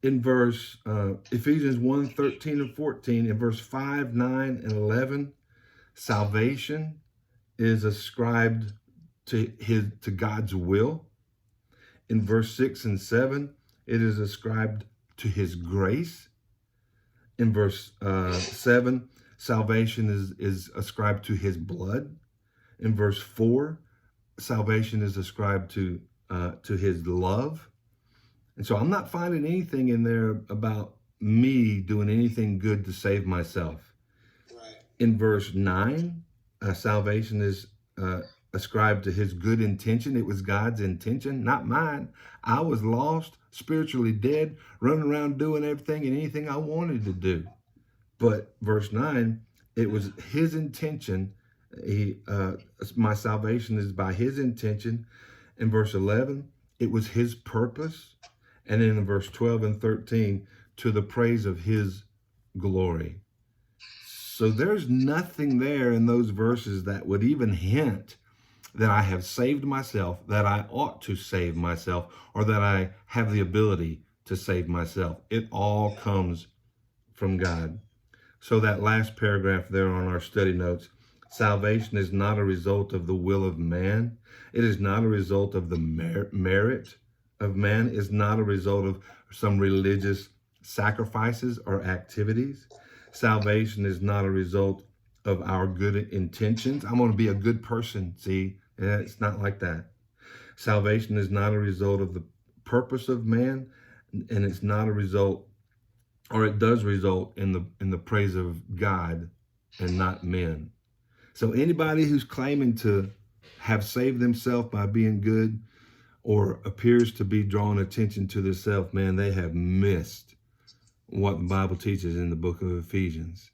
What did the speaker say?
in verse Ephesians 1, 13 and 14, in verse 5, 9, and 11, salvation is ascribed to God's will. In verse 6 and 7, it is ascribed to his grace. In verse 7, salvation is ascribed to his blood. In verse 4, salvation is ascribed to his love. And so I'm not finding anything in there about me doing anything good to save myself. Right. In verse 9, salvation is ascribed to his good intention. It was God's intention, not mine. I was lost, spiritually dead, running around doing everything and anything I wanted to do. But verse 9, it was his intention. My salvation is by his intention. In verse 11, it was his purpose. And then in verse 12 and 13, to the praise of his glory. So there's nothing there in those verses that would even hint that I have saved myself, that I ought to save myself, or that I have the ability to save myself. It all comes from God. So that last paragraph there on our study notes, salvation is not a result of the will of man. It is not a result of the merit of man. It's not a result of some religious sacrifices or activities. Salvation is not a result of our good intentions. I'm going to be a good person. See, it's not like that. Salvation is not a result of the purpose of man, and it's not a result, or it does result in the praise of God and not men. So anybody who's claiming to have saved themselves by being good or appears to be drawing attention to themselves, man, they have missed what the Bible teaches in the book of Ephesians.